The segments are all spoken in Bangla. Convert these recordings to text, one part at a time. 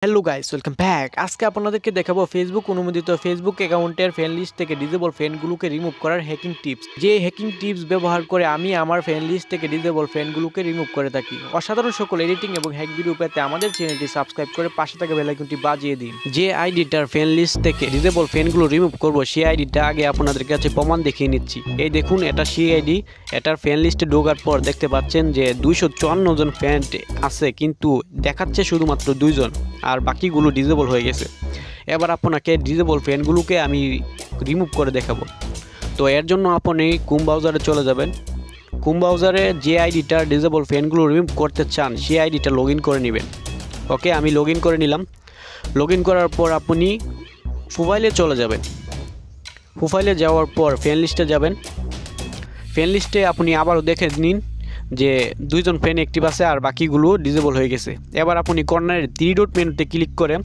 Hello guys, welcome back. আজকে আপনাদেরকে দেখাবো ফেসবুক অনুমোদিত ফেসবুক অ্যাকাউন্টের ফ্রেন্ড লিস্ট থেকে ডিজেবল ফ্রেন্ডগুলোকে রিমুভ করার হ্যাকিং টিপস। যে হ্যাকিং টিপস ব্যবহার করে আমি আমার ফ্রেন্ড লিস্ট থেকে ডিজেবল ফ্রেন্ডগুলোকে রিমুভ করে থাকি। অসাধারণ সকল এডিটিং এবং হ্যাক ভিডিও পেতে আমাদের চ্যানেলটি সাবস্ক্রাইব করে পাশে থাকা বেল আইকনটি বাজিয়ে দিন। যে আইডিটার ফ্রেন্ড লিস্ট থেকে ডিজেবল ফ্রেন্ডগুলো রিমুভ করব সেই আইডিটা আগে আপনাদের কাছে প্রমাণ দেখিয়ে নিচ্ছি। এই দেখুন, এটা সেই আইডি। এটার ফ্রেন্ড লিস্টে ঢোকার পর দেখতে পাচ্ছেন যে 254 জন ফ্রেন্ড আছে, কিন্তু দেখাচ্ছে শুধুমাত্র 2 জন, আর বাকিগুলো ডিজেবল হয়ে গেছে। এবার আপনাকে ডিজেবল ফ্রেন্ডগুলোকে আমি রিমুভ করে দেখাবো। তো এর জন্য আপনি ক্রোম ব্রাউজারে চলে যাবেন। ক্রোম ব্রাউজারে যে আইডিটা ডিজেবল ফ্রেন্ডগুলো রিমুভ করতে চান সেই আইডিটা লগ ইন করে নেবেন। ওকে, আমি লগ ইন করে নিলাম। লগ ইন করার পর আপনি প্রোফাইলে চলে যাবেন। প্রোফাইলে যাওয়ার পর ফ্রেন্ড লিস্টে যাবেন। ফ্রেন্ড লিস্টে আপনি আবারও দেখে নিন যে 2 জন ফ্রেন্ড অ্যাক্টিভ আছে আর বাকিগুলো ডিজেবল হয়ে গেছে। এবার আপনি কর্নারের 3 ডট মেনুতে ক্লিক করে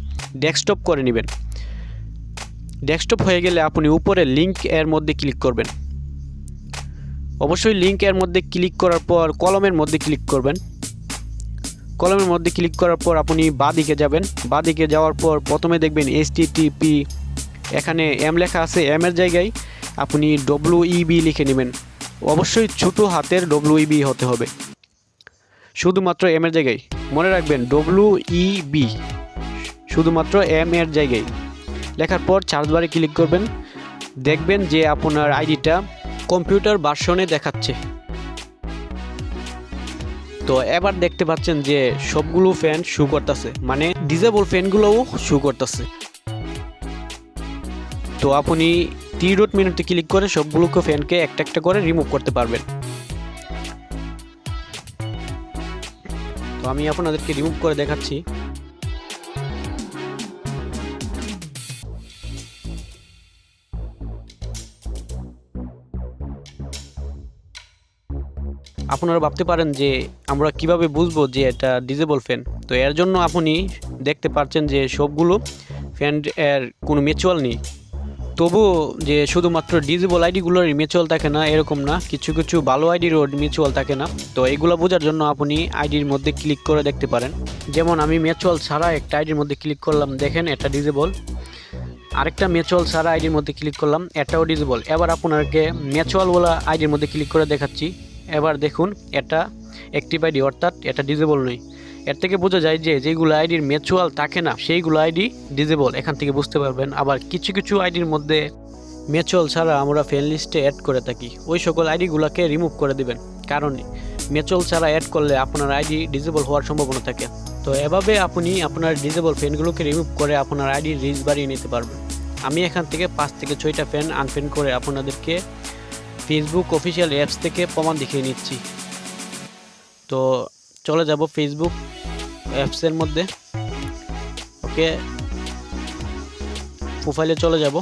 ডেস্কটপ করে নেবেন। ডেস্কটপ হয়ে গেলে আপনি উপরে লিঙ্ক এর মধ্যে ক্লিক করবেন। অবশ্যই লিঙ্ক এর মধ্যে ক্লিক করার পর কলমের মধ্যে ক্লিক করবেন। কলমের মধ্যে ক্লিক করার পর আপনি বাঁদিকে যাবেন। বাঁদিকে যাওয়ার পর প্রথমে দেখবেন HTTP, এখানে এম লেখা আছে। এম এর জায়গায় আপনি WEB লিখে নেবেন। অবশ্যই ছোট হাতের WEB হতে হবে, শুধুমাত্র এম এর জায়গায়। মনে রাখবেন WEB শুধুমাত্র এম এর জায়গায়। লেখার পর সার্চ বারে ক্লিক করবেন। দেখবেন যে আপনার আইডিটা কম্পিউটার ভার্সনে দেখাচ্ছে। তো এবার দেখতে পাচ্ছেন যে সবগুলো ফ্যান শো করতেছে, মানে ডিজেবল ফ্যানগুলোও শো করতেছে। তো আপনি 3 ডট মেনুতে ক্লিক করে সবগুলোকে ফ্যানকে একটা একটা করে রিমুভ করতে পারবেন। তো আমি আপনাদেরকে রিমুভ করে দেখাচ্ছি। আপনারা ভাবতে পারেন যে আমরা কিভাবে বুঝবো যে এটা ডিজেবল ফ্যান। তো এর জন্য আপনি দেখতে পাচ্ছেন যে সবগুলো ফ্যান এর কোনো মিউচুয়াল নেই। তবুও যে শুধুমাত্র ডিজেবল আইডিগুলোর মিউচুয়াল থাকে না এরকম না, কিছু কিছু ভালো আইডিরও মিউচুয়াল থাকে না। তো এইগুলো বোঝার জন্য আপনি আইডির মধ্যে ক্লিক করে দেখতে পারেন। যেমন আমি মিউচুয়াল ছাড়া একটা আইডির মধ্যে ক্লিক করলাম, দেখেন এটা ডিজেবল। আরেকটা মিউচুয়াল ছাড়া আইডির মধ্যে ক্লিক করলাম, এটাও ডিজেবল। এবার আপনাকে মিউচুয়ালওয়ালা আইডির মধ্যে ক্লিক করে দেখাচ্ছি। এবার দেখুন, এটা অ্যাক্টিভ আইডি, অর্থাৎ এটা ডিজেবল নয়। এর থেকে বোঝা যায় যে যেগুলো আইডির মিউচুয়াল থাকে না সেইগুলো আইডি ডিজেবল, এখান থেকে বুঝতে পারবেন। আবার কিছু কিছু আইডির মধ্যে মিউচুয়াল ছাড়া আমরা ফ্রেন্ড লিস্টে অ্যাড করে থাকি, ওই সকল আইডিগুলোকে রিমুভ করে দিবেন, কারণ মিউচুয়াল ছাড়া অ্যাড করলে আপনার আইডি ডিজেবল হওয়ার সম্ভাবনা থাকে। তো এভাবে আপনি আপনার ডিজেবল ফ্রেন্ডগুলোকে রিমুভ করে আপনার আইডির রিচ বাড়িয়ে নিতে পারবেন। আমি এখান থেকে 5 থেকে 6টা ফ্রেন্ড আনফ্রেন্ড করে আপনাদেরকে ফেসবুক অফিসিয়াল অ্যাপস থেকে প্রমাণ দেখিয়ে নিচ্ছি। তো চলে যাব ফেসবুক অ্যাপসের মধ্যে। ওকে, প্রোফাইলে চলে যাব।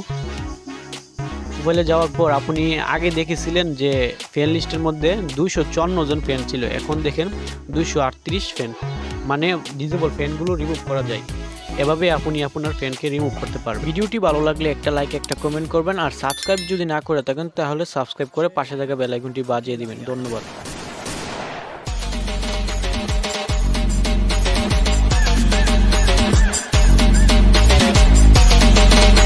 প্রোফাইলে যাওয়ার পর আপনি আগে দেখেছিলেন যে ফ্রেন্ড লিস্টের মধ্যে 254 জন ফ্রেন্ড ছিল, এখন দেখেন 238 ফ্রেন্ড, মানে ডিজেবল ফ্রেন্ডগুলো রিমুভ করা যায়। এভাবে আপনি আপনার ফ্রেন্ডকে রিমুভ করতে পারবেন। ভিডিওটি ভালো লাগলে একটা লাইক, একটা কমেন্ট করবেন, আর সাবস্ক্রাইব যদি না করে থাকেন তাহলে সাবস্ক্রাইব করে পাশে থাকা বেল আইকনটি বাজিয়ে দিবেন। ধন্যবাদ।